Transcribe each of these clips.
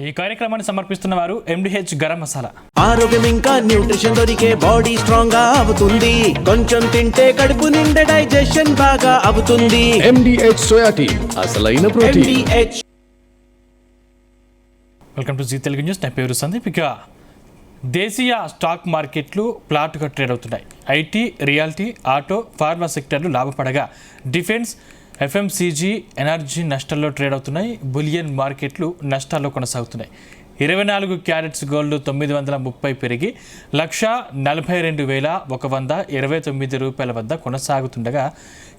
ఈ కార్యక్రమాన్ని సమర్పిస్తున్న వారు ఎండిహెచ్ గరం మసాలా. ఆరోగ్యం ఇంకా న్యూట్రిషన్ దొరికే బాడీ స్ట్రాంగ్ గా అవుతుంది. కొంచెం తింటే కడుపు నిండా డైజెషన్ బాగా అవుతుంది. ఎండిహెచ్ సోయా టీ, అసలైన protein. MDH. Welcome to Zee Telugu news. నా పేరు సందీప్. ఇక దేశీయ స్టాక్ మార్కెట్లు ఫ్లాట్గా ట్రేడ్ అవుతున్నాయి. ఐటీ, రియాలిటీ, ఆటో, ఫార్మా సెక్టర్లు లాభపడగా డిఫెన్స్, ఎఫ్ఎంసీజీ, ఎనర్జీ నష్టాల్లో ట్రేడ్ అవుతున్నాయి. బులియన్ మార్కెట్లు నష్టాల్లో కొనసాగుతున్నాయి. 24 క్యారెట్స్ గోల్డ్ 930 పెరిగి 1,42,129 రూపాయల వద్ద కొనసాగుతుండగా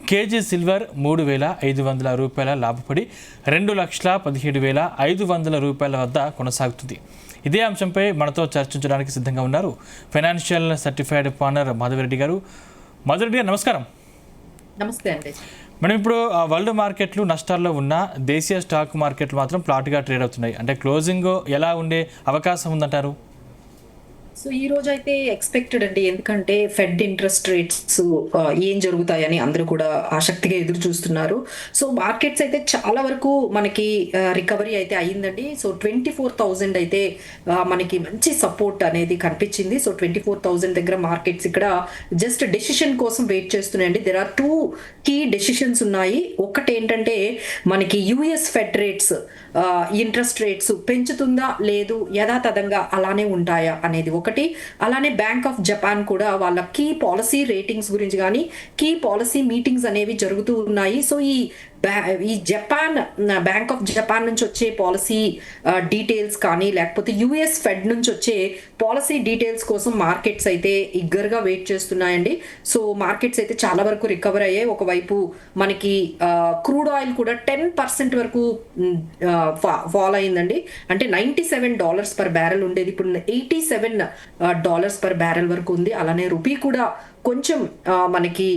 కేజీ సిల్వర్ 3,500 రూపాయల లాభపడి 2,17,500 రూపాయల వద్ద కొనసాగుతుంది. ఇదే అంశంపై మనతో చర్చించడానికి సిద్ధంగా ఉన్నారు ఫైనాన్షియల్ సర్టిఫైడ్ ప్లానర్ మాధవిరెడ్డి గారు. మాధవిరెడ్డి గారు నమస్కారం. నమస్తే అండి. మనం ఇప్పుడు వరల్డ్ మార్కెట్లు నష్టాల్లో ఉన్న దేశీయ స్టాక్ మార్కెట్లు మాత్రం ఫ్లాట్గా ట్రేడ్ అవుతున్నాయి. అంటే క్లోజింగ్ ఎలా ఉండే అవకాశం ఉందంటారు? సో ఈ రోజు అయితే ఎక్స్పెక్టెడ్ అండి, ఎందుకంటే ఫెడ్ ఇంట్రెస్ట్ రేట్స్ ఏం జరుగుతాయని అందరూ కూడా ఆసక్తిగా ఎదురు చూస్తున్నారు. సో మార్కెట్స్ అయితే చాలా వరకు మనకి రికవరీ అయితే అయ్యిందండి. సో 24,000 అయితే మనకి మంచి సపోర్ట్ అనేది కనిపించింది. సో 24,000 దగ్గర మార్కెట్స్ ఇక్కడ జస్ట్ డెసిషన్ కోసం వెయిట్ చేస్తున్నాయండి. దెర్ ఆర్ 2 కీ డెసిషన్స్ ఉన్నాయి. ఒకటి ఏంటంటే మనకి US fed rates interest rates పెంచుతుందా లేదు యథాతథంగా అలానే ఉంటాయా అనేది ఒకటి. అలానే బ్యాంక్ ఆఫ్ జపాన్ కూడా వాళ్ళ కీ పాలసీ రేటింగ్స్ గురించి కానీ కీ పాలసీ మీటింగ్స్ అనేవి జరుగుతూ ఉన్నాయి. సో ఈ జపాన్ బ్యాంక్ ఆఫ్ జపాన్ నుంచి వచ్చే పాలసీ డీటెయిల్స్ కానీ లేకపోతే యుఎస్ ఫెడ్ నుంచి వచ్చే పాలసీ డీటెయిల్స్ కోసం మార్కెట్స్ అయితే ఇగ్గరగా వెయిట్ చేస్తున్నాయండి. సో మార్కెట్స్ అయితే చాలా వరకు రికవర్ అయ్యాయి. ఒకవైపు మనకి క్రూడ్ ఆయిల్ కూడా 10% వరకు ఫాల్ అయిందండి. అంటే $97 పర్ బ్యారెల్ ఉండేది, ఇప్పుడు $87 పర్ బ్యారెల్ వరకు ఉంది. అలానే రూపీ కూడా కొంచెం మనకి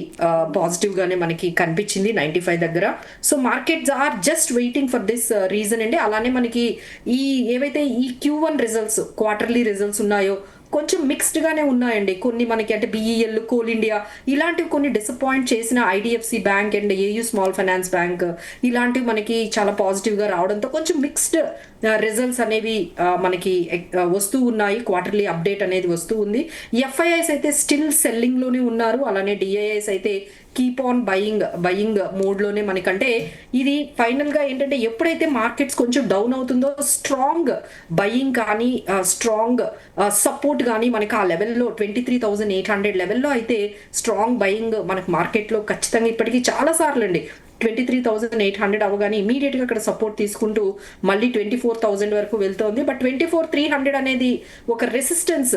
పాజిటివ్ గానే మనకి కనిపించింది 95 దగ్గర. So markets are just waiting for this reason అండి. అలానే మనకి ఏవైతే ఈ Q1 రిజల్ట్స్, క్వార్టర్లీ రిజల్ట్స్ ఉన్నాయో కొంచెం మిక్స్డ్ గానే ఉన్నాయండి. కొన్ని మనకి అంటే బిఈఎల్, కోల్ ఇండియా ఇలాంటివి కొన్ని డిసప్పాయింట్ చేసిన, IDFC bank and AU small finance bank ఇలాంటివి మనకి చాలా పాజిటివ్ గా రావడంతో కొంచెం మిక్స్డ్ రిజల్ట్స్ అనేవి మనకి వస్తూ ఉన్నాయి. క్వార్టర్లీ అప్డేట్ అనేది వస్తూ ఉంది. ఎఫ్ఐఐస్ అయితే స్టిల్ సెల్లింగ్ లోనే ఉన్నారు. అలానే డిఐఐస్ అయితే కీప్ ఆన్ బయింగ్ మోడ్లోనే మనకంటే ఇది ఫైనల్గా ఏంటంటే ఎప్పుడైతే మార్కెట్స్ కొంచెం డౌన్ అవుతుందో స్ట్రాంగ్ బయింగ్ కానీ స్ట్రాంగ్ సపోర్ట్ కానీ మనకి ఆ లెవెల్లో 23,800 లెవెల్లో అయితే స్ట్రాంగ్ బయింగ్ మనకు మార్కెట్లో ఖచ్చితంగా ఇప్పటికీ చాలా సార్లు అండి 23,800 అవగానే ఇమీడియట్గా అక్కడ సపోర్ట్ తీసుకుంటూ మళ్ళీ 24,000 వరకు వెళ్తోంది. బట్ 24,300 అనేది ఒక రెసిస్టెన్స్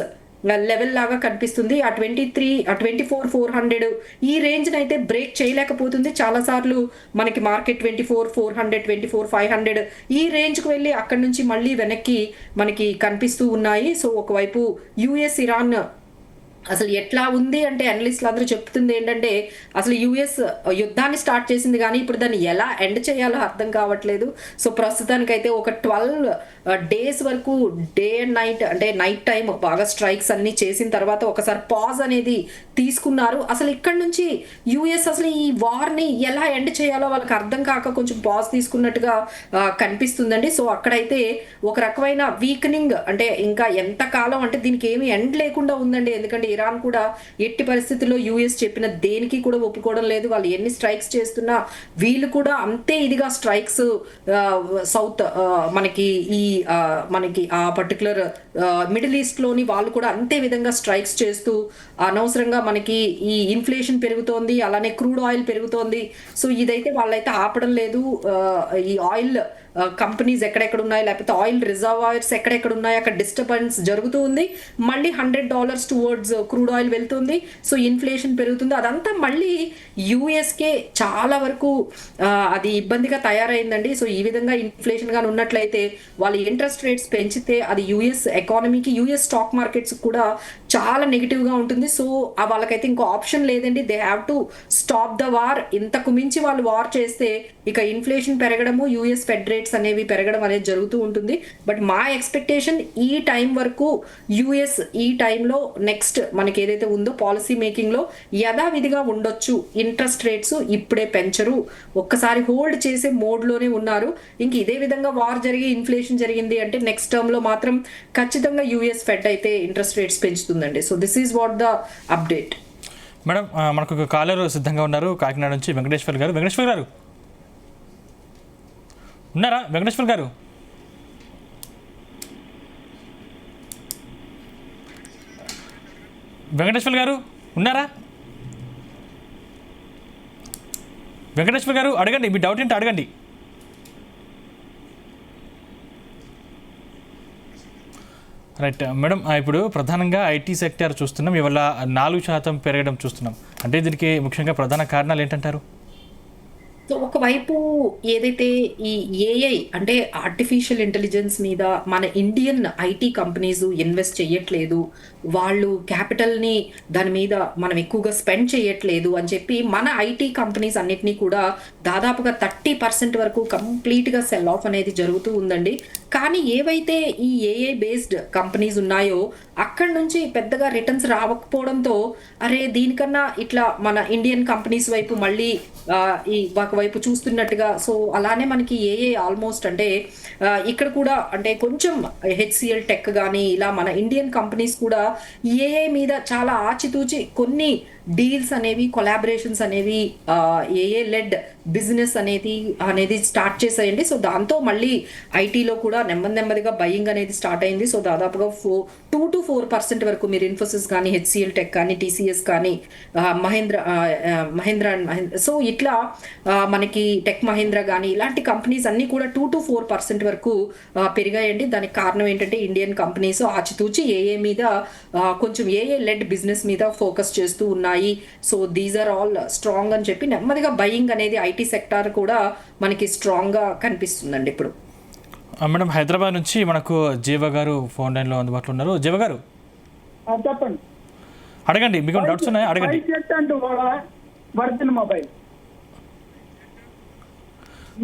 లెవెల్ లాగా కనిపిస్తుంది. ఆ 24,400 ఈ రేంజ్ అయితే బ్రేక్ చేయలేకపోతుంది. చాలా సార్లు మనకి మార్కెట్ 24,400, 24,500 ఈ రేంజ్ కు వెళ్ళి అక్కడ నుంచి మళ్ళీ వెనక్కి మనకి కనిపిస్తూ ఉన్నాయి. సో ఒకవైపు యుఎస్ ఇరాన్ అసలు ఎట్లా ఉంది అంటే అనలిస్టులు అందరూ చెప్తుంది ఏంటంటే అసలు యుఎస్ యుద్ధాన్ని స్టార్ట్ చేసింది కానీ ఇప్పుడు దాన్ని ఎలా ఎండ్ చేయాలో అర్థం కావట్లేదు. సో ప్రస్తుతానికైతే ఒక 12 days వరకు డే అండ్ నైట్ అంటే నైట్ టైం బాగా స్ట్రైక్స్ అన్ని చేసిన తర్వాత ఒకసారి పాజ్ అనేది తీసుకున్నారు. అసలు ఇక్కడ నుంచి యుఎస్ అసలు ఈ వార్ని ఎలా ఎండ్ చేయాలో వాళ్ళకి అర్థం కాక కొంచెం పాజ్ తీసుకున్నట్టుగా కనిపిస్తుందండి. సో అక్కడైతే ఒక రకమైన వీకనింగ్ అంటే ఇంకా ఎంత కాలం అంటే దీనికి ఏమి ఎండ్ లేకుండా ఉందండి. ఎందుకంటే ఇరాన్ కూడా ఎట్టి పరిస్థితుల్లో యుఎస్ చెప్పిన దేనికి కూడా ఒప్పుకోవడం లేదు. వాళ్ళు ఎన్ని స్ట్రైక్స్ చేస్తున్నా వీళ్ళు కూడా అంతే ఇదిగా స్ట్రైక్స్ సౌత్ మనకి ఆ పర్టికులర్ మిడిల్ ఈస్ట్ లోని వాళ్ళు కూడా అంతే విధంగా స్ట్రైక్స్ చేస్తూ అనవసరంగా మనకి ఈ ఇన్ఫ్లేషన్ పెరుగుతోంది, అలానే క్రూడ్ ఆయిల్ పెరుగుతోంది. సో ఇదైతే వాళ్ళైతే ఆపడం లేదు. ఈ ఆయిల్ కంపెనీస్ ఎక్కడెక్కడ ఉన్నాయి లేకపోతే ఆయిల్ రిజర్వాయర్స్ ఎక్కడెక్కడ ఉన్నాయి అక్కడ డిస్టర్బెన్స్ జరుగుతూ ఉంది. మళ్ళీ $100 టువర్డ్స్ క్రూడ్ ఆయిల్ వెళ్తుంది. సో ఇన్ఫ్లేషన్ పెరుగుతుంది. అదంతా మళ్ళీ యుఎస్కే చాలా వరకు అది ఇబ్బందిగా తయారైందండి. సో ఈ విధంగా ఇన్ఫ్లేషన్ గాని ఉన్నట్లయితే వాళ్ళు ఇంట్రెస్ట్ రేట్స్ పెంచితే అది యుఎస్ ఎకానమీకి, యుఎస్ స్టాక్ మార్కెట్స్ కూడా చాలా నెగిటివ్గా ఉంటుంది. సో వాళ్ళకైతే ఇంకో ఆప్షన్ లేదండి. They have to stop the war. ఇంతకు మించి వాళ్ళు వార్ చేస్తే ఇక ఇన్ఫ్లేషన్ పెరగడము, యూఎస్ ఫెడ్ రేట్స్ అనేవి పెరగడం అనేది జరుగుతూ ఉంటుంది. బట్ మా ఎక్స్పెక్టేషన్ ఈ టైం వరకు యూఎస్ ఈ టైంలో నెక్స్ట్ మనకి ఏదైతే ఉందో పాలసీ మేకింగ్లో యథావిధిగా ఉండొచ్చు. ఇంట్రెస్ట్ రేట్స్ ఇప్పుడే పెంచరు, ఒక్కసారి హోల్డ్ చేసే మోడ్లోనే ఉన్నారు. ఇంక ఇదే విధంగా వార్ జరిగి ఇన్ఫ్లేషన్ జరిగింది అంటే నెక్స్ట్ టర్మ్లో మాత్రం ఖచ్చితంగా యూఎస్ ఫెడ్ అయితే ఇంట్రెస్ట్ రేట్స్ పెంచుతుందండి. So this is what the update. Madam మనకు ఒక కాలర్ సిద్ధంగా ఉన్నారు కాకినాడ నుంచి వెంకటేశ్వర్ గారు. వెంకటేశ్వర్ గారు ఉన్నారా? వెంకటేశ్వర్ గారు వెంకటేశ్వర్ గారు ఉన్నారా? వెంకటేశ్వర్ గారు అడగండి, మీ డౌట్ ఏంటో అడగండి. రైట్ మేడం, ఇప్పుడు ప్రధానంగా ఐటీ సెక్టర్ చూస్తున్నాం, ఇవాళ 4% పెరగడం చూస్తున్నాం. అంటే దీనికి ముఖ్యంగా ప్రధాన కారణాలు ఏంటంటారు? సో ఒకవైపు ఏదైతే ఈ ఏఐ అంటే ఆర్టిఫిషియల్ ఇంటెలిజెన్స్ మీద మన ఇండియన్ ఐటీ కంపెనీస్ ఇన్వెస్ట్ చేయట్లేదు, వాళ్ళు క్యాపిటల్ని దాని మీద మనం ఎక్కువగా స్పెండ్ చేయట్లేదు అని చెప్పి మన ఐటీ కంపెనీస్ అన్నిటినీ కూడా దాదాపుగా 30% వరకు కంప్లీట్గా సెల్ ఆఫ్ అనేది జరుగుతూ ఉందండి. కానీ ఏవైతే ఈ ఏఐ బేస్డ్ కంపెనీస్ ఉన్నాయో అక్కడి నుంచి పెద్దగా రిటర్న్స్ రాకపోవడంతో అరే దీనికన్నా ఇట్లా మన ఇండియన్ కంపెనీస్ వైపు మళ్ళీ ఈ వైపు చూస్తున్నట్టుగా. సో అలానే మనకి ఏఏ ఆల్మోస్ట్ అంటే ఇక్కడ కూడా అంటే కొంచెం హెచ్సిఎల్ టెక్ కానీ ఇలా మన ఇండియన్ కంపెనీస్ కూడా ఏఐ మీద చాలా ఆచితూచి కొన్ని డీల్స్ అనేవి, కొలాబరేషన్స్ అనేవి ఏఏ లెడ్ బిజినెస్ అనేది స్టార్ట్ చేసాయండి. సో దాంతో మళ్ళీ ఐటీలో కూడా నెమ్మదిగా బయింగ్ అనేది స్టార్ట్ అయింది. సో దాదాపుగా 2 to 4% వరకు మీరు ఇన్ఫోసిస్ కానీ, హెచ్సిఎల్ టెక్ కానీ, టీసీఎస్ కానీ, మహేంద్ర అండ్ మహేంద్ర, సో ఇట్లా మనకి టెక్ మహేంద్ర కానీ ఇలాంటి కంపెనీస్ అన్నీ కూడా 2 to 4% వరకు పెరిగాయండి. దానికి కారణం ఏంటంటే ఇండియన్ కంపెనీస్ ఆచితూచి ఏఏ మీద కొంచెం ఏఏ లెడ్ బిజినెస్ మీద ఫోకస్ చేస్తూ ఉన్నాయి. So these are all strong అని చెప్పి నెమ్మదిగా బయింగ్ అనేది ఐటీ సెక్టార్ కూడా మనకి స్ట్రాంగ్ గా కనిపిస్తుందండి ఇప్పుడు. మేడం హైదరాబాద్ నుంచి మనకు జీవ గారు ఫోన్ లైన్లో అందుబాటులో ఉన్నారు. జీవ గారు చెప్పండి, అడగండి, మీకు డౌట్స్ ఉన్నాయా అడగండి. వర్జిన్ మొబైల్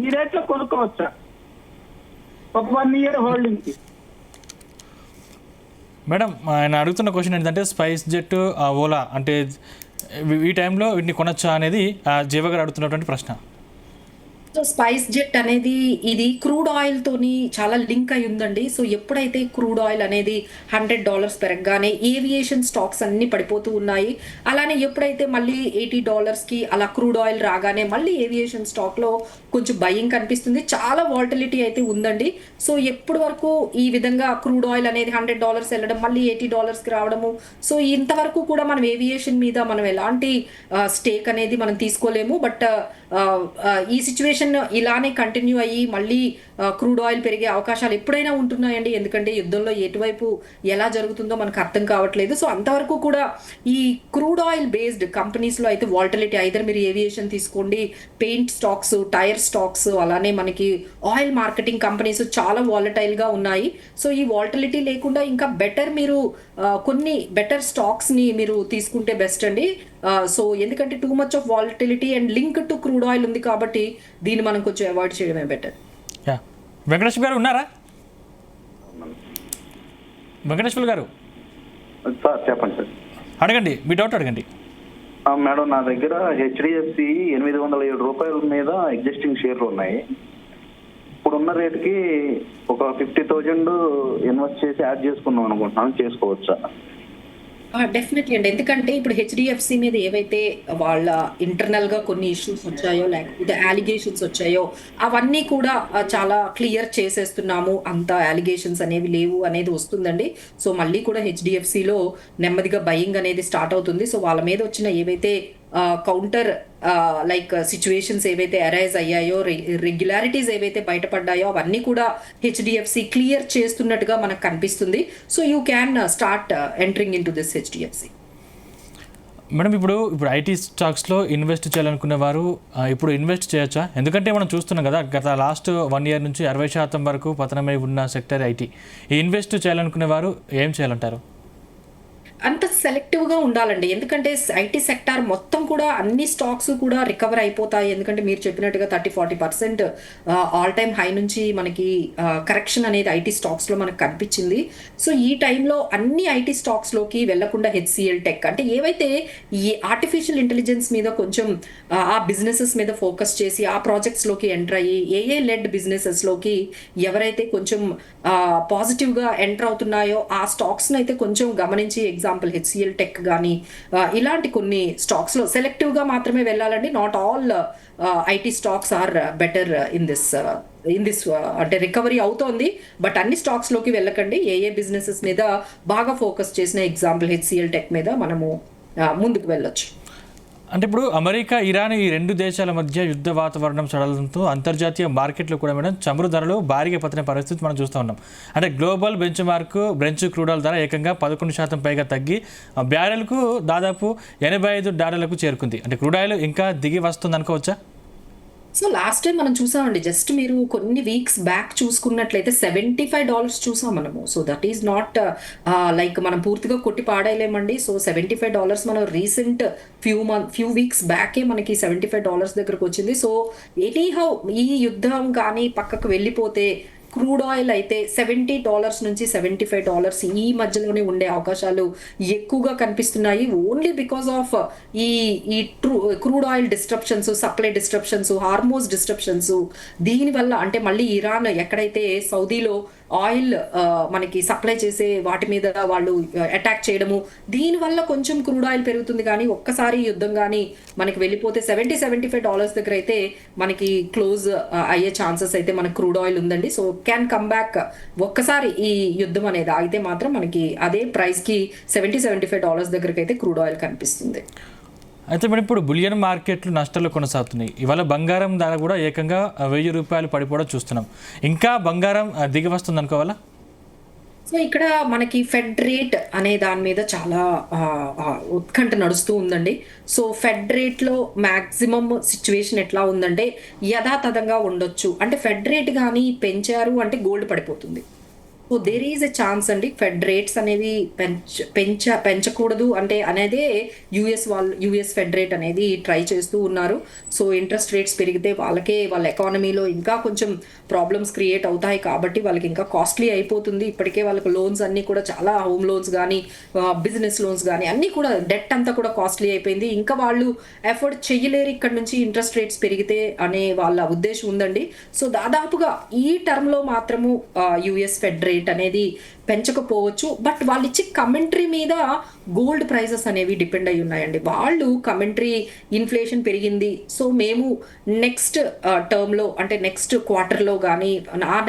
ఈ రేట్లో కొనుక్కోవచ్చా ఒక 1 year హోల్డింగ్ కి? మేడం ఆయన అడుగుతున్న క్వశ్చన్ ఏంటంటే స్పైస్ జెట్, ఓలా అంటే ఈ టైంలో వీటిని కొనొచ్చా అనేది జీవ గారు అడుగుతున్నటువంటి ప్రశ్న. సో స్పైస్ జెట్ అనేది ఇది క్రూడ్ ఆయిల్ తోని చాలా లింక్ అయి ఉందండి. సో ఎప్పుడైతే క్రూడ్ ఆయిల్ అనేది $100 పెరగగానే ఏవియేషన్ స్టాక్స్ అన్ని పడిపోతూ ఉన్నాయి. అలానే ఎప్పుడైతే మళ్ళీ $80కి అలా క్రూడ్ ఆయిల్ రాగానే మళ్ళీ ఏవియేషన్ స్టాక్ లో కొంచెం బయింగ్ కనిపిస్తుంది. చాలా వాల్టిలిటీ అయితే ఉందండి. సో ఎప్పటి వరకు ఈ విధంగా క్రూడ్ ఆయిల్ అనేది $100 వెళ్ళడం మళ్ళీ $80కి రావడము, సో ఇంతవరకు కూడా మనం ఏవియేషన్ మీద మనం ఎలాంటి స్టేక్ అనేది మనం తీసుకోలేము. బట్ ఈ సిచ్యువేషన్ ఇలానే కంటిన్యూ అయ్యి మళ్ళీ క్రూడ్ ఆయిల్ పెరిగే అవకాశాలు ఎప్పుడైనా ఉంటున్నాయండి. ఎందుకంటే యుద్ధంలో ఎటువైపు ఎలా జరుగుతుందో మనకు అర్థం కావట్లేదు. సో అంతవరకు కూడా ఈ క్రూడ్ ఆయిల్ బేస్డ్ కంపెనీస్లో అయితే వాల్టిలిటీ, ఐదర్ మీరు ఏవియేషన్ తీసుకోండి, పెయింట్ స్టాక్స్, టైర్ స్టాక్స్, అలానే మనకి ఆయిల్ మార్కెటింగ్ కంపెనీస్ చాలా వాలటైల్గా ఉన్నాయి. సో ఈ వాల్టిలిటీ లేకుండా ఇంకా బెటర్ మీరు కొన్ని బెటర్ స్టాక్స్ని మీరు తీసుకుంటే బెస్ట్ అండి. సో ఎందుకంటే too much of volatility and link to crude oil ఉంది కాబట్టి దీన్ని మనం కొంచెం అవాయిడ్ చేయడమే బెటర్. వెంకటేశ్వర గారు ఉన్నారా? వెంకటేశ్వర గారు సార్ చెప్పండి సార్. అడగండి, మీ డౌట్ అడగండి. మేడం నా దగ్గర హెచ్డిఎఫ్సి $807 మీద ఎగ్జిస్టింగ్ షేర్లు ఉన్నాయి. ఇప్పుడున్న రేటుకి ఒక 50,000 ఇన్వెస్ట్ చేసి యాడ్ చేసుకుందాం అనుకుంటున్నాను, చేసుకోవచ్చా? డెఫినెట్లీ అండి. ఎందుకంటే ఇప్పుడు హెచ్డిఎఫ్సి మీద ఏవైతే వాళ్ళ ఇంటర్నల్ గా కొన్ని ఇష్యూస్ వచ్చాయో లేకపోతే అలిగేషన్స్ వచ్చాయో అవన్నీ కూడా చాలా క్లియర్ చేసేస్తున్నాము, అంత అలిగేషన్స్ అనేవి లేవు అనేది వస్తుందండి. సో మళ్ళీ కూడా హెచ్డిఎఫ్సిలో నెమ్మదిగా బయింగ్ అనేది స్టార్ట్ అవుతుంది. సో వాళ్ళ మీద వచ్చిన ఏవైతే కౌంటర్ లైక్ సిచ్యువేషన్స్ ఏవైతే అరైజ్ అయ్యాయో, రెగ్యులారిటీస్ ఏవైతే బయటపడ్డాయో అవన్నీ కూడా హెచ్డిఎఫ్సి క్లియర్ చేస్తున్నట్టుగా మనకు కనిపిస్తుంది. So you can start entering in to this HDFC. Madam ఇప్పుడు ఐటీ స్టాక్స్లో ఇన్వెస్ట్ చేయాలనుకునే వారు ఇప్పుడు ఇన్వెస్ట్ చేయొచ్చా? ఎందుకంటే మనం చూస్తున్నాం కదా, గత లాస్ట్ 1 year నుంచి 60% వరకు పతనమై ఉన్న సెక్టర్ ఐటీ. ఈ ఇన్వెస్ట్ చేయాలనుకునే వారు ఏం చేయాలంటారు? అంత సెలెక్టివ్గా ఉండాలండి. ఎందుకంటే ఐటీ సెక్టార్ మొత్తం కూడా అన్ని స్టాక్స్ కూడా రికవర్ అయిపోతాయి. ఎందుకంటే మీరు చెప్పినట్టుగా 30-40% ఆల్ టైమ్ హై నుంచి మనకి కరెక్షన్ అనేది ఐటీ స్టాక్స్లో మనకు కనిపించింది. సో ఈ టైంలో అన్ని ఐటీ స్టాక్స్లోకి వెళ్లకుండా హెచ్సిఎల్ టెక్ అంటే ఏవైతే ఈ ఆర్టిఫిషియల్ ఇంటెలిజెన్స్ మీద కొంచెం ఆ బిజినెసెస్ మీద ఫోకస్ చేసి ఆ ప్రాజెక్ట్స్లోకి ఎంటర్ అయ్యి ఏఏ లెడ్ బిజినెసెస్లోకి ఎవరైతే కొంచెం పాజిటివ్గా ఎంటర్ అవుతున్నాయో ఆ స్టాక్స్ని అయితే కొంచెం గమనించి ఎగ్జాంపుల్ హెచ్సిఎల్ టెక్ కానీ ఇలాంటి కొన్ని స్టాక్స్లో సెలెక్టివ్గా మాత్రమే వెళ్ళాలండి. Not all IT stocks are better in this అంటే రికవరీ అవుతోంది, బట్ అన్ని స్టాక్స్లోకి వెళ్ళకండి. ఏ బిజినెసెస్ మీద బాగా ఫోకస్ చేసిన ఎగ్జాంపుల్ హెచ్సిఎల్ టెక్ మీద మనము ముందుకు వెళ్ళొచ్చు. అంటే ఇప్పుడు అమెరికా, ఇరాన్ ఈ రెండు దేశాల మధ్య యుద్ధ వాతావరణం సడలంతో అంతర్జాతీయ మార్కెట్లో కూడా మేడం చమురు ధరలు భారీగా పతనే పరిస్థితి మనం చూస్తూ ఉన్నాం. అంటే global benchmark brent crude oil ధర ఏకంగా 11% పైగా తగ్గి బ్యారెల్కు దాదాపు $85 చేరుకుంది. అంటే క్రూడ్ ఆయిల్ ఇంకా దిగి వస్తుంది అనుకోవచ్చా? సో లాస్ట్ టైం మనం చూసామండి, జస్ట్ మీరు కొన్ని వీక్స్ బ్యాక్ చూసుకున్నట్లయితే $75 చూసాం మనము. So that is not like మనం పూర్తిగా కొట్టి పాడేయలేమండి. సో $75 మనం రీసెంట్ ఫ్యూ వీక్స్ బ్యాకే మనకి $75 దగ్గరకు వచ్చింది. సో ఎనీహౌ ఈ యుద్ధం కానీ పక్కకు వెళ్ళిపోతే క్రూడ్ ఆయిల్ అయితే $70 నుంచి $75 ఈ మధ్యలోనే ఉండే అవకాశాలు ఎక్కువగా కనిపిస్తున్నాయి. ఓన్లీ బికాస్ ఆఫ్ ఈ crude oil disruptions, supply disruptions, హార్మోస్ disruptions, దీనివల్ల అంటే మళ్ళీ ఇరాన్ ఎక్కడైతే సౌదీలో ఆయిల్ మనకి సప్లై చేసే వాటి మీద వాళ్ళు అటాక్ చేయడము, దీనివల్ల కొంచెం క్రూడ్ ఆయిల్ పెరుగుతుంది. కానీ ఒక్కసారి యుద్ధం కానీ మనకి వెళ్ళిపోతే $70-75 దగ్గర అయితే మనకి క్లోజ్ అయ్యే ఛాన్సెస్ అయితే మనకి క్రూడ్ ఆయిల్ ఉందండి. So can come back. ఒక్కసారి ఈ యుద్ధం అనేది ఆగితే మాత్రం మనకి అదే ప్రైస్కి $70-75 దగ్గరకు అయితే క్రూడ్ ఆయిల్ కనిపిస్తుంది. అయితే మరి ఇప్పుడు బులియన్ మార్కెట్లు నష్టాలు కొనసాగుతున్నాయి. ఇవాళ బంగారం ధర కూడా ఏకంగా $1000 పడిపోవడం చూస్తున్నాం. ఇంకా బంగారం దిగి వస్తుంది అనుకోవాలా? సో ఇక్కడ మనకి ఫెడ్ రేట్ అనే దాని మీద చాలా ఉత్కంఠ నడుస్తూ ఉందండి. సో ఫెడ్ రేట్లో మ్యాక్సిమం సిచ్యువేషన్ ఎట్లా ఉందంటే యథాతథంగా ఉండొచ్చు. అంటే ఫెడ్ రేట్ కానీ పెంచారు అంటే గోల్డ్ పడిపోతుంది. So there is a chance అండి ఫెడ్ రేట్స్ అనేవి పెంచకూడదు అంటే అనేదే యుఎస్ ఫెడ్ రేట్ అనేది ట్రై చేస్తూ ఉన్నారు. సో ఇంట్రెస్ట్ రేట్స్ పెరిగితే వాళ్ళ ఎకానమీలో ఇంకా కొంచెం ప్రాబ్లమ్స్ క్రియేట్ అవుతాయి కాబట్టి వాళ్ళకి ఇంకా కాస్ట్లీ అయిపోతుంది. ఇప్పటికే వాళ్ళకి లోన్స్ అన్నీ కూడా చాలా హోమ్ లోన్స్ కానీ బిజినెస్ లోన్స్ కానీ అన్నీ కూడా డెట్ అంతా కూడా కాస్ట్లీ అయిపోయింది. ఇంకా వాళ్ళు ఎఫోర్డ్ చేయలేరు ఇక్కడ నుంచి ఇంట్రెస్ట్ రేట్స్ పెరిగితే అనే వాళ్ళ ఉద్దేశం ఉందండి. సో దాదాపుగా ఈ టర్మ్లో మాత్రము యుఎస్ ఫెడ్ రేట్ అనేది పెంచకపోవచ్చు. బట్ వాళ్ళు ఇచ్చే కమెంటరీ మీద గోల్డ్ ప్రైజెస్ అనేవి డిపెండ్ అయి ఉన్నాయండి. వాళ్ళు కమెంటరీ ఇన్ఫ్లేషన్ పెరిగింది, సో మేము నెక్స్ట్ టర్మ్లో అంటే నెక్స్ట్ క్వార్టర్లో కానీ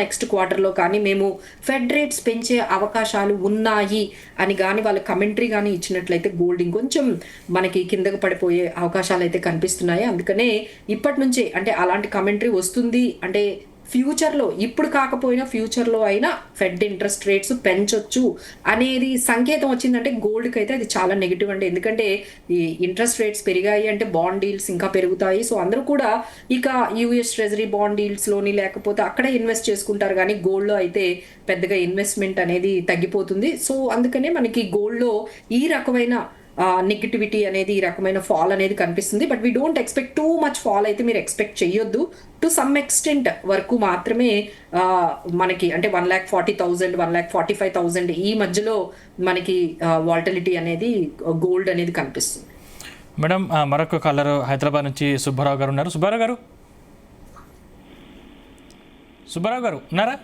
నెక్స్ట్ క్వార్టర్లో కానీ మేము ఫెడ్ రేట్స్ పెంచే అవకాశాలు ఉన్నాయి అని కానీ వాళ్ళ కమెంటరీ కానీ ఇచ్చినట్లయితే గోల్డ్ ఇంకొంచెం మనకి కిందకు పడిపోయే అవకాశాలు అయితే కనిపిస్తున్నాయి. అందుకనే ఇప్పటి నుంచే అంటే అలాంటి కమెంటరీ వస్తుంది అంటే ఫ్యూచర్లో, ఇప్పుడు కాకపోయినా ఫ్యూచర్లో అయినా ఫెడ్ ఇంట్రెస్ట్ రేట్స్ పెంచొచ్చు అనేది సంకేతం వచ్చిందంటే గోల్డ్కి అయితే అది చాలా నెగిటివ్ అండి. ఎందుకంటే ఈ ఇంట్రెస్ట్ రేట్స్ పెరిగాయి అంటే బాండ్ డీల్స్ ఇంకా పెరుగుతాయి. సో అందరూ కూడా ఇక యూఎస్ ట్రెజరీ బాండ్ డీల్స్లోని లేకపోతే అక్కడే ఇన్వెస్ట్ చేసుకుంటారు, కానీ గోల్డ్లో అయితే పెద్దగా ఇన్వెస్ట్మెంట్ అనేది తగ్గిపోతుంది. సో అందుకనే మనకి గోల్డ్లో ఈ రకమైన నెగిటివిటీ అనేది, ఈ రకమైన ఫాల్ అనేది కనిపిస్తుంది. But we don't expect too much fall అయితే మీరు ఎక్స్పెక్ట్ చేయొద్దు. టు సమ్ ఎక్స్టెంట్ వరకు మాత్రమే మనకి అంటే 1,40,000 1,45,000 ఈ మధ్యలో మనకి వాల్టిలిటీ అనేది గోల్డ్ అనేది కనిపిస్తుంది. మేడం మరొక కాలర్ హైదరాబాద్ నుంచి సుబ్బారావు గారు ఉన్నారు. సుబ్బారావు గారు ఉన్నారా?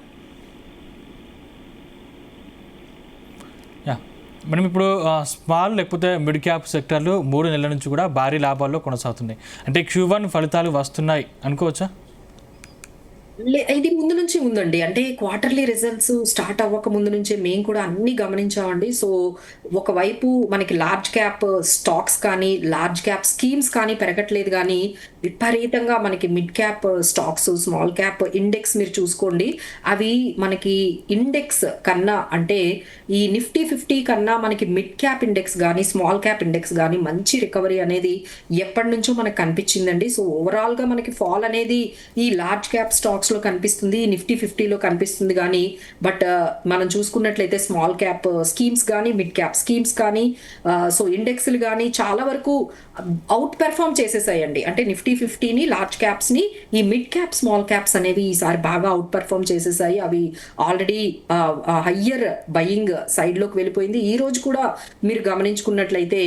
మనం ఇప్పుడు స్మాల్ లేకపోతే మిడ్ క్యాప్ సెక్టర్లు 3 నెలల నుంచి కూడా భారీ లాభాల్లో కొనసాగుతున్నాయి. అంటే Q1 ఫలితాలు వస్తున్నాయి అనుకోవచ్చా? ఇది ముందు నుంచి ఉందండి. అంటే క్వార్టర్లీ రిజల్ట్స్ స్టార్ట్ అవ్వక ముందు నుంచే మేము కూడా అన్ని గమనించామండి. సో ఒకవైపు మనకి లార్జ్ క్యాప్ స్టాక్స్ కానీ లార్జ్ క్యాప్ స్కీమ్స్ కానీ పెరగట్లేదు, కానీ విపరీతంగా మనకి mid cap stocks, small cap index మీరు చూసుకోండి, అవి మనకి ఇండెక్స్ కన్నా అంటే ఈ నిఫ్టీ 50 కన్నా మనకి మిడ్ క్యాప్ ఇండెక్స్ కానీ స్మాల్ క్యాప్ ఇండెక్స్ కానీ మంచి రికవరీ అనేది ఎప్పటి నుంచో మనకు కనిపించిందండి. సో ఓవరాల్గా మనకి ఫాల్ అనేది ఈ లార్జ్ క్యాప్ స్టాక్స్ స్టాక్స్ లో కనిపిస్తుంది, నిఫ్టీ 50లో కనిపిస్తుంది కానీ బట్ మనం చూసుకున్నట్లయితే స్మాల్ క్యాప్ స్కీమ్స్ కానీ మిడ్ క్యాప్ స్కీమ్స్ కానీ సో ఇండెక్స్లు కానీ చాలా వరకు అవుట్ పెర్ఫార్మ్ చేసేసాయండి. అంటే నిఫ్టీ 50ని లార్జ్ క్యాప్స్ ని ఈ మిడ్ క్యాప్ స్మాల్ క్యాప్స్ అనేవి ఈసారి బాగా అవుట్ పెర్ఫార్మ్ చేసేసాయి. అవి ఆల్రెడీ హయ్యర్ బయింగ్ సైడ్ లోకి వెళ్ళిపోయింది. ఈ రోజు కూడా మీరు గమనించుకున్నట్లయితే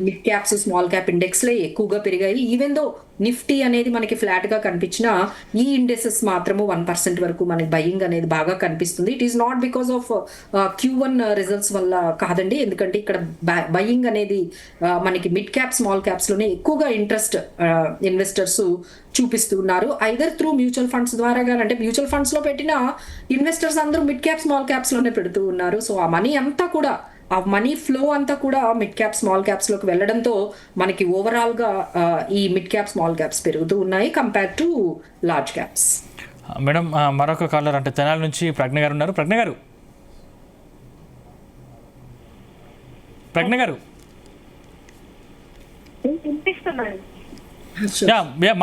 మిడ్ క్యాప్స్ స్మాల్ క్యాప్ ఇండెక్స్లే ఎక్కువగా పెరిగాయి. ఈవెన్ దో నిఫ్టీ అనేది మనకి ఫ్లాట్ గా కనిపించినా ఈ ఇండెక్సెస్ మాత్రము 1% వరకు మనకి బయింగ్ అనేది బాగా కనిపిస్తుంది. It is not because of Q1 results వల్ల కాదండి, ఎందుకంటే ఇక్కడ బయింగ్ అనేది మనకి మిడ్ క్యాప్ స్మాల్ క్యాప్స్ లోనే ఎక్కువగా ఇంట్రెస్ట్ ఇన్వెస్టర్స్ చూపిస్తున్నారు. ఐదర్ త్రూ మ్యూచువల్ ఫండ్స్ ద్వారా కానీ, అంటే మ్యూచువల్ ఫండ్స్ లో పెట్టిన ఇన్వెస్టర్స్ అందరూ మిడ్ క్యాప్ స్మాల్ క్యాప్స్ లోనే పెడుతూ ఉన్నారు. సో ఆ మనీ అంతా కూడా ఆ మనీ ఫ్లో అంతా కూడా మిడ్ క్యాప్ స్మాల్ క్యాప్స్ లోకి వెళ్ళడంతో మనకి ఓవరాల్ గా ఈ మిడ్ క్యాప్ స్మాల్ క్యాప్స్ పెరుగుతూ ఉన్నాయి compare to large caps. Madam మరొక కాలర్ అంటే తెనాలి నుంచి ప్రజ్ఞ గారు ఉన్నారు. ప్రజ్ఞ గారు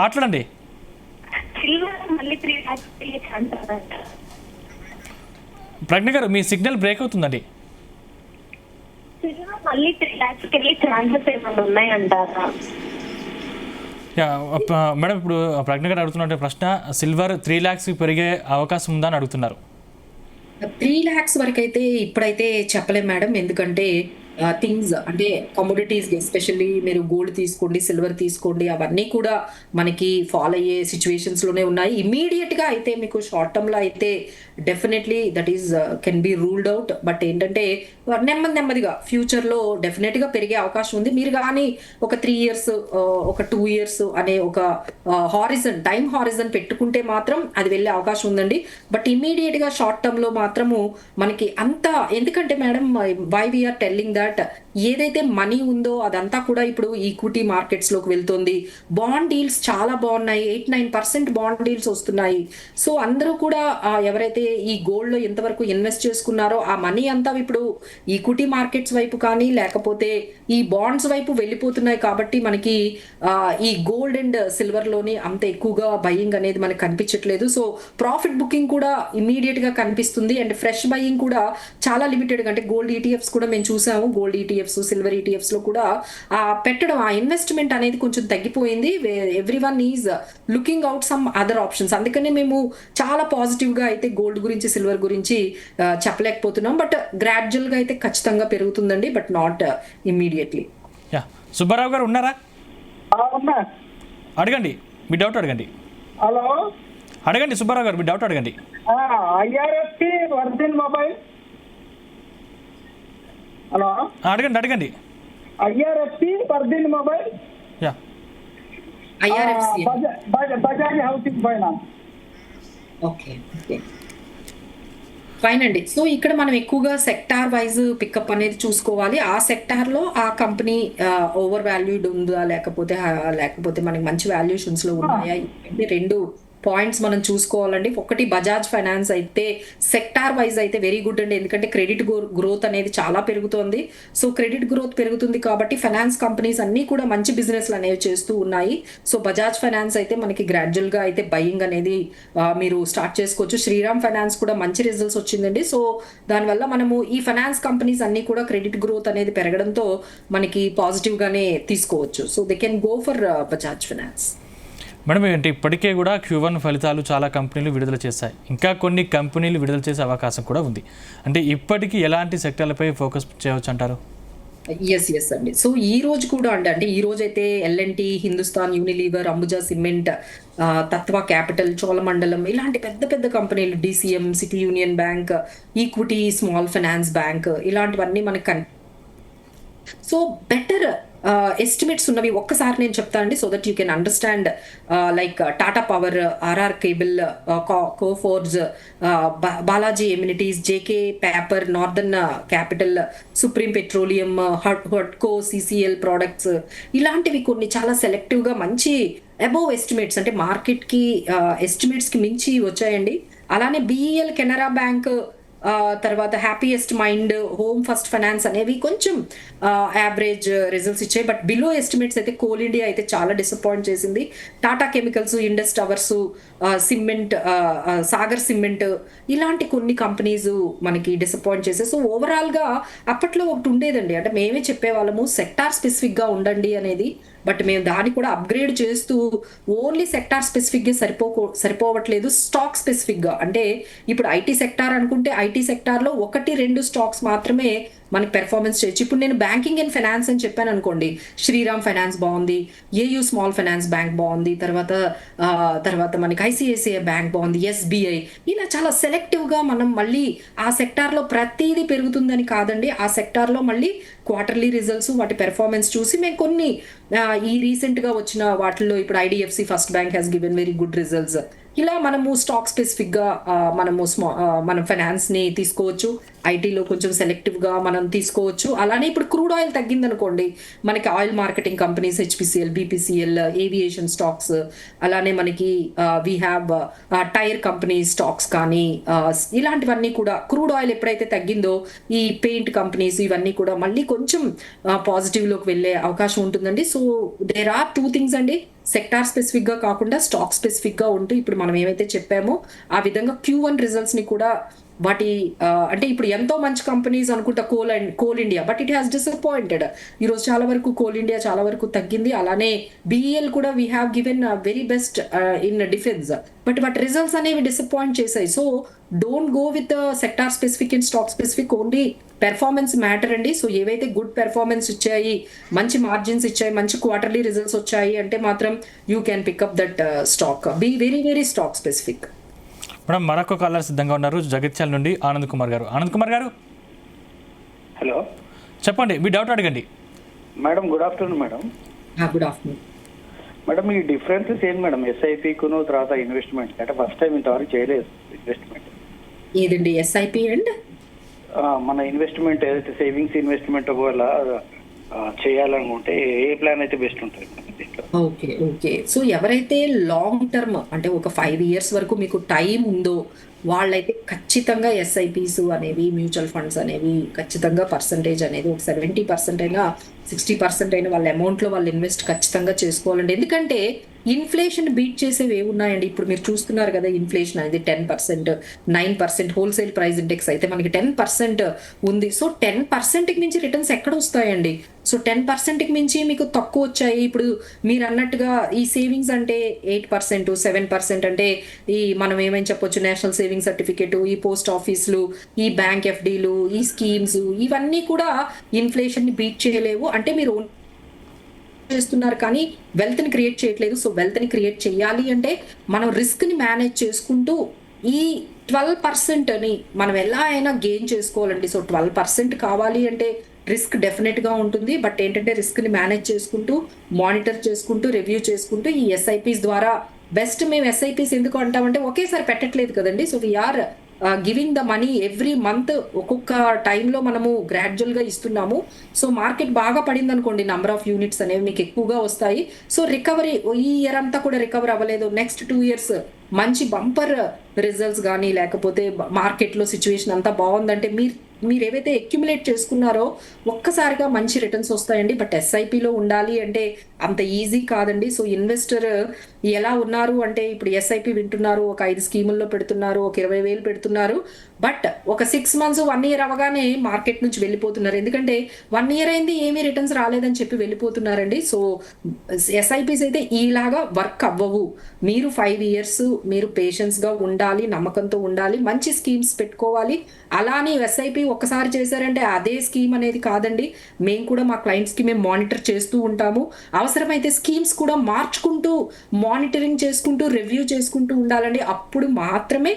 మాట్లాడండి. ప్రజ్ఞ గారు మీ సిగ్నల్ బ్రేక్ అవుతుందండి. మళ్ళీ 3 lakhs కెళ్ళి ఛాన్సెస్ ఏమైనా ఉన్నాయంటారా? మేడం ఇప్పుడు ప్రజ్ఞ గారు అడుగుతున్న ప్రశ్న, సిల్వర్ 3 lakhs పెరిగే అవకాశం ఉందా అని అడుగుతున్నారు. 3 lakhs వరకు అయితే ఇప్పుడైతే చెప్పలేం మేడం, ఎందుకంటే థింగ్స్ అంటే కమోడిటీస్ ఎస్పెషల్లీ మీరు గోల్డ్ తీసుకోండి, సిల్వర్ తీసుకోండి, అవన్నీ కూడా మనకి ఫాల్ అయ్యే సిచ్యువేషన్స్ లోనే ఉన్నాయి. ఇమీడియట్ గా అయితే మీకు షార్ట్ టర్మ్ లో అయితే definitely that is can be ruled out. But ఏంటంటే నెమ్మదిగా ఫ్యూచర్ లో డెఫినెట్ గా పెరిగే అవకాశం ఉంది. మీరు కానీ ఒక 3 years ఒక 2 years అనే ఒక టైం హారిజన్ పెట్టుకుంటే మాత్రం అది వెళ్ళే అవకాశం ఉందండి. బట్ ఇమీడియట్ గా షార్ట్ టర్మ్ లో మాత్రము మనకి అంత, ఎందుకంటే madam why we are telling that ఏదైతే మనీ ఉందో అదంతా కూడా ఇప్పుడు ఈక్విటీ మార్కెట్స్ లోకి వెళ్తుంది. బాండ్ డీల్స్ చాలా బాగున్నాయి, 8-9% బాండ్ డీల్స్ వస్తున్నాయి. సో అందరూ కూడా ఎవరైతే ఈ గోల్డ్ లో ఎంతవరకు ఇన్వెస్ట్ చేసుకున్నారో ఆ మనీ అంతా ఇప్పుడు ఈక్విటీ మార్కెట్స్ వైపు కానీ లేకపోతే ఈ బాండ్స్ వైపు వెళ్ళిపోతున్నాయి. కాబట్టి మనకి ఈ గోల్డ్ అండ్ సిల్వర్ లోని అంత ఎక్కువగా బయింగ్ అనేది మనకి కనిపించట్లేదు. సో ప్రాఫిట్ బుకింగ్ కూడా ఇమీడియట్ గా కనిపిస్తుంది అండ్ ఫ్రెష్ బయింగ్ కూడా చాలా లిమిటెడ్ గా, అంటే గోల్డ్ ఈటీఎఫ్స్ కూడా మేము చూసాము. గోల్డ్ ఈటీఎఫ్స్, సిల్వర్ ఈటీఎఫ్స్ లో కూడా పెట్టడం ఆ ఇన్వెస్ట్మెంట్ అనేది కొంచెం తగ్గిపోయింది. Every one is looking out some other options. అందుకనే మేము చాలా పాజిటివ్ గా అయితే గోల్డ్ గురించి సిల్వర్ గురించి చెప్పలేకపోతున్నాం. బట్ గ్రాడ్యువల్ గా అయితే ఖచ్చితంగా పెరుగుతుందండి, బట్ నాట్ ఇమ్మీడియట్లీ. సుబ్బారావు గారు ఉన్నారా? అడగండి, మీ డౌట్ అడగండి. హలో, అడగండి సుబ్బారావు గారు, మీ డౌట్ అడగండి. IRFT Virgin Mobile. హలో, అడగండి. IRFT Virgin Mobile, IRFC, Bajaj housing finance. Okay fine అండి. సో ఇక్కడ మనం ఎక్కువగా సెక్టార్ వైజ్ పికప్ అనేది చూసుకోవాలి. ఆ సెక్టార్ లో ఆ కంపెనీ ఓవర్ వాల్యూడ్ ఉందా లేకపోతే మనకి మంచి వాల్యుయేషన్స్ లో ఉన్నాయా, రెండు పాయింట్స్ మనం చూసుకోవాలండి. ఒకటి బజాజ్ ఫైనాన్స్ అయితే సెక్టార్ వైజ్ అయితే వెరీ గుడ్ అండి, ఎందుకంటే క్రెడిట్ గ్రోత్ అనేది చాలా పెరుగుతోంది. సో క్రెడిట్ గ్రోత్ పెరుగుతుంది కాబట్టి ఫైనాన్స్ కంపెనీస్ అన్ని కూడా మంచి బిజినెస్లు అనేవి చేస్తూ ఉన్నాయి. సో బజాజ్ ఫైనాన్స్ అయితే మనకి గ్రాడ్యువల్ గా అయితే బయింగ్ అనేది మీరు స్టార్ట్ చేసుకోవచ్చు. శ్రీరామ్ ఫైనాన్స్ కూడా మంచి రిజల్ట్స్ వచ్చిందండి. సో దానివల్ల మనము ఈ ఫైనాన్స్ కంపెనీస్ అన్ని కూడా క్రెడిట్ గ్రోత్ అనేది పెరగడంతో మనకి పాజిటివ్ గానే తీసుకోవచ్చు. So they can go for Bajaj finance. Madam ఏంటి ఇప్పటికే కూడా Q1 ఫలితాలు చాలా కంపెనీలు విడుదల చేశాయి, ఇంకా కొన్ని కంపెనీలు విడుదల చేసే అవకాశం కూడా ఉంది. అంటే ఇప్పటికీ ఎలాంటి సెక్టర్లపై ఫోకస్ చేయవచ్చు అంటారు? ఎస్ అండి. సో ఈ రోజు కూడా అంటే ఈ రోజు అయితే L&T, Hindustan Unilever, Ambuja cement, Tatva capital, Cholamandalam ఇలాంటి పెద్ద కంపెనీలు, DCM, City Union Bank, equity small finance bank ఇలాంటివన్నీ మనకు సో బెటర్ ఎస్టిమేట్స్ ఉన్నవి ఒక్కసారి నేను చెప్తానండి, so that you can understand. Like Tata power, RR cable, Coforge, Balaji amines, JK paper, northern capital, Supreme petroleum, Hudco, CCL products ఇలాంటివి కొన్ని చాలా సెలెక్టివ్ గా మంచి అబోవ్ ఎస్టిమేట్స్, అంటే మార్కెట్ కి ఎస్టిమేట్స్ కి మించి వచ్చాయండి. అలానే BEL, కెనరా బ్యాంక్ తర్వాత happiest mind, home first finance అనేవి కొంచెం యావరేజ్ రిజల్ట్స్ ఇచ్చాయి. బట్ బిలో ఎస్టిమేట్స్ అయితే కోల్ ఇండియా అయితే చాలా డిసప్పాయింట్ చేసింది. Tata chemicals, Indus towers, cement, Sagar cement ఇలాంటి కొన్ని కంపెనీస్ మనకి డిసప్పాయింట్ చేసాయి. సో ఓవరాల్గా అప్పట్లో ఒకటి ఉండేదండి, అంటే మేమే చెప్పేవాళ్ళము సెక్టార్ స్పెసిఫిక్గా ఉండండి అనేది. బట్ మేము దాన్ని కూడా అప్గ్రేడ్ చేస్తూ ఓన్లీ సెక్టార్ స్పెసిఫిక్గా సరిపోవట్లేదు, స్టాక్ స్పెసిఫిక్గా. అంటే ఇప్పుడు ఐటీ సెక్టార్ అనుకుంటే ఐటీ సెక్టార్లో 1-2 స్టాక్స్ మాత్రమే మనకి పెర్ఫార్మెన్స్ చేయొచ్చు. ఇప్పుడు నేను బ్యాంకింగ్ అండ్ ఫైనాన్స్ అని చెప్పాను అనుకోండి, శ్రీరామ్ ఫైనాన్స్ బాగుంది, ఏయూ స్మాల్ ఫైనాన్స్ బ్యాంక్ బాగుంది, తర్వాత మనకి ఐసిఐసిఐ బ్యాంక్ బాగుంది, ఎస్బీఐ, ఇలా చాలా సెలెక్టివ్గా మనం మళ్ళీ ఆ సెక్టార్లో ప్రతిదీ పెరుగుతుందని కాదండి, ఆ సెక్టార్లో మళ్ళీ క్వార్టర్లీ రిజల్ట్స్ వాటి పెర్ఫార్మెన్స్ చూసి మేము కొన్ని ఈ రీసెంట్గా వచ్చిన వాటిల్లో ఇప్పుడు IDFC first bank has given very good results. ఇలా మనము స్టాక్ స్పెసిఫిక్గా మనం ఫైనాన్స్ని తీసుకోవచ్చు, ఐటీలో కొంచెం సెలెక్టివ్గా మనం తీసుకోవచ్చు. అలానే ఇప్పుడు క్రూడ్ ఆయిల్ తగ్గిందనుకోండి, మనకి oil marketing companies HPCL, BPCL, aviation stocks, అలానే మనకి we have tyre company stocks కానీ ఇలాంటివన్నీ కూడా క్రూడ్ ఆయిల్ ఎప్పుడైతే తగ్గిందో ఈ పెయింట్ కంపెనీస్ ఇవన్నీ కూడా మళ్ళీ కొంచెం పాజిటివ్లోకి వెళ్ళే అవకాశం ఉంటుందండి. సో దేర్ ఆర్ 2 థింగ్స్ అండి, సెక్టార్ స్పెసిఫిక్గా కాకుండా స్టాక్ స్పెసిఫిక్గా ఉంటూ ఇప్పుడు మనం ఏమైతే చెప్పామో ఆ విధంగా Q1 రిజల్ట్స్ని కూడా వాటి అంటే ఇప్పుడు ఎంతో మంచి కంపెనీస్ అనుకుంటా coal India, but it has disappointed. ఈరోజు చాలా వరకు కోల్ ఇండియా చాలా వరకు తగ్గింది. అలానే బిఈఎల్ కూడా we have given very best in defence, but వాటి రిజల్ట్స్ అనేవి డిసప్పాయింట్ చేశాయి. So don't go with sector specific and stock specific, only performance matter అండి. సో ఏవైతే గుడ్ పెర్ఫార్మెన్స్ ఇచ్చాయి, మంచి మార్జిన్స్ ఇచ్చాయి, మంచి క్వార్టర్లీ రిజల్ట్స్ వచ్చాయి అంటే మాత్రం you can pick up that stock. Be very very stock specific. Madam మరొక కాలర్ సిద్ధంగా ఉన్నారు, జగిత్యాల నుండి ఆనంద్ కుమార్ గారు. ఆనంద్ కుమార్ గారు హలో చెప్పండి, మీ డౌట్ అడగండి. Madam, good afternoon madam. Good afternoon madam, ఈ డిఫరెన్సెస్ ఏంటి మేడం ఎస్ఐపికును తర్వాత ఇన్వెస్ట్మెంట్? అంటే ఫస్ట్ టైం ఇంతవరకు చేయలేదు ఇన్వెస్ట్మెంట్. ఏదండి ఎస్ఐపి అండ్ మన ఇన్వెస్ట్మెంట్ ఏదైతే సేవింగ్స్ ఇన్వెస్ట్మెంట్ ఒకవేళ చేయాలనుకుంటే ఏ ప్లాన్ అయితే బెస్ట్ ఉంటుంది దీంట్లో? ఓకే. సో ఎవరైతే లాంగ్ టర్మ్ అంటే ఒక 5 years వరకు మీకు టైం ఉందో వాళ్ళైతే ఖచ్చితంగా ఎస్ఐపిస్ అనేవి, మ్యూచువల్ ఫండ్స్ అనేవి ఖచ్చితంగా పర్సంటేజ్ అనేది ఒక 70% అయినా 60% అయినా వాళ్ళ అమౌంట్లో వాళ్ళు ఇన్వెస్ట్ ఖచ్చితంగా చేసుకోవాలండి. ఎందుకంటే ఇన్ఫ్లేషన్ బీట్ చేసేవి ఏమి ఉన్నాయండి, ఇప్పుడు మీరు చూస్తున్నారు కదా, ఇన్ఫ్లేషన్ అనేది 10%, 9%, హోల్సేల్ ప్రైస్ ఇండెక్స్ అయితే మనకి 10% ఉంది. సో 10%కి మించి రిటర్న్స్ ఎక్కడ వస్తాయండి? సో 10%కి మించి మీకు తక్కువ వచ్చాయి. ఇప్పుడు మీరు అన్నట్టుగా ఈ సేవింగ్స్ అంటే 8%, 7% అంటే ఈ మనం ఏమైనా చెప్పొచ్చు నేషనల్ సేవింగ్ సర్టిఫికేట్, ఈ పోస్ట్ ఆఫీసులు, ఈ బ్యాంక్ ఎఫ్డీలు, ఈ స్కీమ్స్ ఇవన్నీ కూడా ఇన్ఫ్లేషన్ ని బీట్ చేయలేవు. అంటే మీరు చేస్తున్నారు కానీ వెల్త్ ని క్రియేట్ చేయట్లేదు. సో వెల్త్ ని క్రియేట్ చేయాలి అంటే మనం రిస్క్ ని మేనేజ్ చేసుకుంటూ ఈ 12%ని మనం ఎలా అయినా గెయిన్ చేసుకోవాలండి. సో 12% కావాలి అంటే రిస్క్ డెఫినెట్గా ఉంటుంది, బట్ ఏంటంటే రిస్క్ని మేనేజ్ చేసుకుంటూ, మానిటర్ చేసుకుంటూ, రివ్యూ చేసుకుంటూ ఈ ఎస్ఐపిస్ ద్వారా బెస్ట్. మేము ఎస్ఐపిస్ ఎందుకు అంటామంటే ఒకేసారి పెట్టట్లేదు కదండి. So we are giving the money every month, ఒక్కొక్క టైంలో మనము గ్రాడ్యువల్గా ఇస్తున్నాము. సో మార్కెట్ బాగా పడింది అనుకోండి, నంబర్ ఆఫ్ యూనిట్స్ అనేవి మీకు ఎక్కువగా వస్తాయి. సో రికవరీ ఈ ఇయర్ అంతా కూడా రికవర్ అవ్వలేదు, నెక్స్ట్ 2 years మంచి బంపర్ రిజల్ట్స్ కానీ లేకపోతే మార్కెట్లో సిచ్యువేషన్ అంతా బాగుందంటే మీరు ఏవైతే అక్యుములేట్ చేసుకున్నారో ఒక్కసారిగా మంచి రిటర్న్స్ వస్తాయండి. బట్ ఎస్ఐపిలో ఉండాలి అంటే అంత ఈజీ కాదండి. సో ఇన్వెస్టర్ ఎలా ఉన్నారు అంటే ఇప్పుడు ఎస్ఐపి వింటున్నారు, ఒక 5 స్కీముల్లో పెడుతున్నారు, ఒక 20,000 పెడుతున్నారు, బట్ ఒక 6 months 1 year అవగానే మార్కెట్ నుంచి వెళ్ళిపోతున్నారు. ఎందుకంటే 1 year అయింది ఏమీ రిటర్న్స్ రాలేదని చెప్పి వెళ్ళిపోతున్నారండి. సో ఎస్ఐపిస్ అయితే ఈలాగా వర్క్ అవ్వవు. మీరు 5 years మీరు పేషెన్స్గా ఉండాలి, నమ్మకంతో ఉండాలి, మంచి స్కీమ్స్ పెట్టుకోవాలి. అలానే ఎస్ఐపి ఒక్కసారి చేశారంటే అదే స్కీమ్ అనేది కాదండి. మేము కూడా మా క్లయింట్స్కి మేము మానిటర్ చేస్తూ ఉంటాము. అవసరమైతే స్కీమ్స్ కూడా మార్చుకుంటూ, మానిటరింగ్ చేసుకుంటూ, రివ్యూ చేసుకుంటూ ఉండాలండి. అప్పుడు మాత్రమే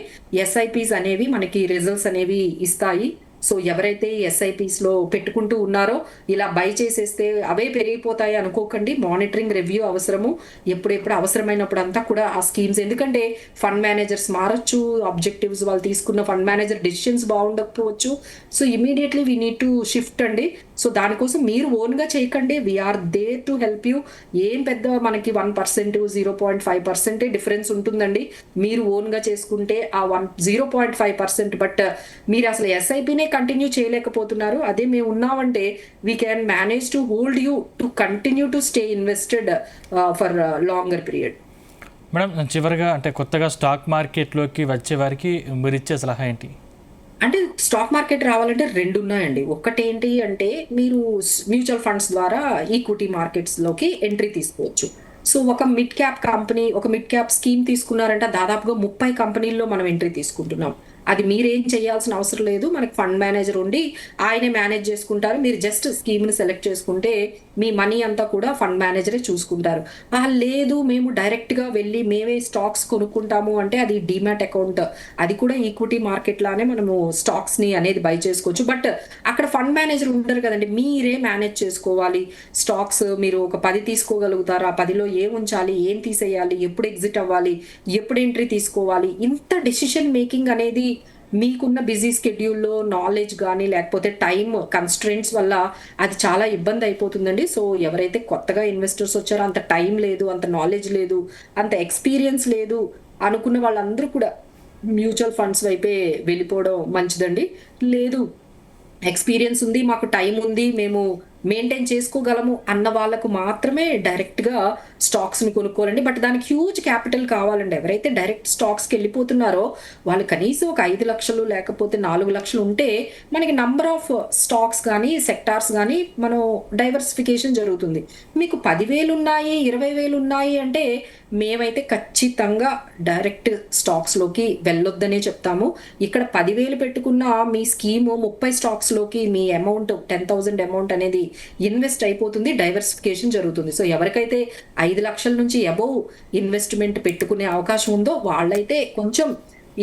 ఎస్ఐపిస్ అనేవి మనకి రిజల్ట్స్ అనేవి ఇస్తాయి. సో ఎవరైతే ఎస్ఐపిస్లో పెట్టుకుంటూ ఉన్నారో ఇలా బై చేసేస్తే అవే పెరిగిపోతాయి అనుకోకండి. మానిటరింగ్ రివ్యూ అవసరము. ఎప్పుడెప్పుడు అవసరమైనప్పుడు అంతా కూడా ఆ స్కీమ్స్, ఎందుకంటే ఫండ్ మేనేజర్స్ మారచ్చు, ఆబ్జెక్టివ్స్ వాళ్ళు తీసుకున్న ఫండ్ మేనేజర్ డెసిషన్స్ బాగుండకపోవచ్చు. So immediately we need to shift అండి. సో దానికోసం మీరు ఓన్గా చేయకండి, we are there to help you. ఏం పెద్ద మనకి 1%, 0.5% డిఫరెన్స్ ఉంటుందండి మీరు ఓన్గా చేసుకుంటే ఆ 0.5%. బట్ మీరు అసలు ఎస్ఐపినే కంటిన్యూ చేయలేకపోతున్నారు. అదే మేము ఉన్నామంటే we can manage to hold you to continue to stay invested for longer period. Madam, చివరిగా అంటే కొత్తగా స్టాక్ మార్కెట్లోకి వచ్చే వారికి మీరు ఇచ్చే సలహా ఏంటి? అంటే స్టాక్ మార్కెట్ రావాలంటే 2 ఉన్నాయండి. ఒకటేంటి అంటే మీరు మ్యూచువల్ ఫండ్స్ ద్వారా ఈక్విటీ మార్కెట్స్లోకి ఎంట్రీ తీసుకోవచ్చు. సో ఒక మిడ్ క్యాప్ కంపెనీ, ఒక మిడ్ క్యాప్ స్కీమ్ తీసుకున్నారంటే దాదాపుగా 30 కంపెనీల్లో మనం ఎంట్రీ తీసుకుంటున్నాం. అది మీరేం చేయాల్సిన అవసరం లేదు. మనకి ఫండ్ మేనేజర్ ఉండి ఆయనే మేనేజ్ చేసుకుంటారు. మీరు జస్ట్ స్కీమ్ని సెలెక్ట్ చేసుకుంటే మీ మనీ అంతా కూడా ఫండ్ మేనేజరే చూసుకుంటారు. లేదు మేము డైరెక్ట్గా వెళ్ళి మేమే స్టాక్స్ కొనుక్కుంటాము అంటే అది డీమ్యాట్ అకౌంట్, అది కూడా ఈక్విటీ మార్కెట్ లానే మనము స్టాక్స్ని అనేది బై చేసుకోవచ్చు. బట్ అక్కడ ఫండ్ మేనేజర్ ఉంటారు కదండి, మీరే మేనేజ్ చేసుకోవాలి. స్టాక్స్ మీరు ఒక 10 తీసుకోగలుగుతారు, ఆ 10లో ఏం ఉంచాలి, ఏం తీసేయాలి, ఎప్పుడు ఎగ్జిట్ అవ్వాలి, ఎప్పుడు ఎంట్రీ తీసుకోవాలి, ఇంత డెసిషన్ మేకింగ్ అనేది మీకున్న బిజీ స్కెడ్యూల్లో నాలెడ్జ్ కానీ లేకపోతే టైం కన్స్ట్రెంట్స్ వల్ల అది చాలా ఇబ్బంది అయిపోతుందండి. సో ఎవరైతే కొత్తగా ఇన్వెస్టర్స్ వచ్చారో అంత టైం లేదు, అంత నాలెడ్జ్ లేదు, అంత ఎక్స్పీరియన్స్ లేదు అనుకున్న వాళ్ళందరూ కూడా మ్యూచువల్ ఫండ్స్ వైపే వెళ్ళిపోవడం మంచిదండి. లేదు ఎక్స్పీరియన్స్ ఉంది, మాకు టైం ఉంది, మేము మెయింటైన్ చేసుకోగలము అన్న వాళ్ళకు మాత్రమే డైరెక్ట్గా స్టాక్స్ని కొనుక్కోవాలండి. బట్ దానికి హ్యూజ్ క్యాపిటల్ కావాలండి. ఎవరైతే డైరెక్ట్ స్టాక్స్కి వెళ్ళిపోతున్నారో వాళ్ళు కనీసం ఒక 5 లక్షలు లేకపోతే 4 లక్షలు ఉంటే మనకి నంబర్ ఆఫ్ స్టాక్స్ కానీ సెక్టార్స్ కానీ మనం డైవర్సిఫికేషన్ జరుగుతుంది. మీకు 10,000 ఉన్నాయి, 20,000 ఉన్నాయి అంటే మేమైతే ఖచ్చితంగా డైరెక్ట్ స్టాక్స్లోకి వెళ్ళొద్దనే చెప్తాము. ఇక్కడ 10,000 పెట్టుకున్న మీ స్కీము 30 స్టాక్స్లోకి మీ అమౌంట్ 10,000 అమౌంట్ అనేది ఇన్వెస్ట్ అయిపోతుంది, డైవర్సిఫికేషన్ జరుగుతుంది. సో ఎవరికైతే 5 లక్షల నుంచి అబోవ్ ఇన్వెస్ట్మెంట్ పెట్టుకునే అవకాశం ఉందో వాళ్ళైతే కొంచెం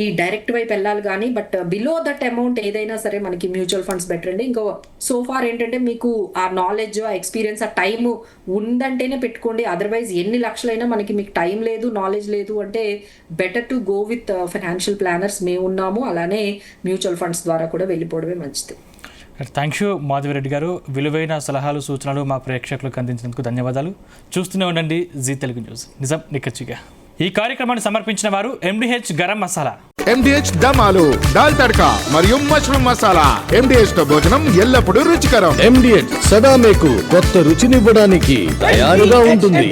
ఈ డైరెక్ట్ వైపు వెళ్ళాలి. కానీ బట్ బిలో దట్ అమౌంట్ ఏదైనా సరే మనకి మ్యూచువల్ ఫండ్స్ బెటర్ అండి. ఇంకో సోఫార్ ఏంటంటే మీకు ఆ నాలెడ్జ్, ఆ ఎక్స్పీరియన్స్, ఆ టైం ఉందంటేనే పెట్టుకోండి. అదర్వైజ్ ఎన్ని లక్షలైనా మనకి మీకు టైం లేదు, నాలెడ్జ్ లేదు అంటే better to go with financial planners. మేము ఉన్నాము, అలానే మ్యూచువల్ ఫండ్స్ ద్వారా కూడా వెళ్ళిపోవడమే మంచిది. థ్యాంక్ యూ మాధవిరెడ్డి గారు. విలువైన సలహాలు, సూచనలు మా ప్రేక్షకులకు అందించినందుకు ధన్యవాదాలు. చూస్తూనే ఉండండి జీ తెలుగు న్యూస్, నిజం నిక్కచ్చిగా. ఈ కార్యక్రమాన్ని సమర్పించిన వారు MDH గరం మసాలా, MDH దమాలు, దాల్ తడకా మరియు మష్రూమ్ మసాలా. MDH తో భోజనం ఎల్లప్పుడూ రుచికరం. MDH సదా మీకు కొత్త రుచినివ్వడానికి తయారుగా ఉంటుంది.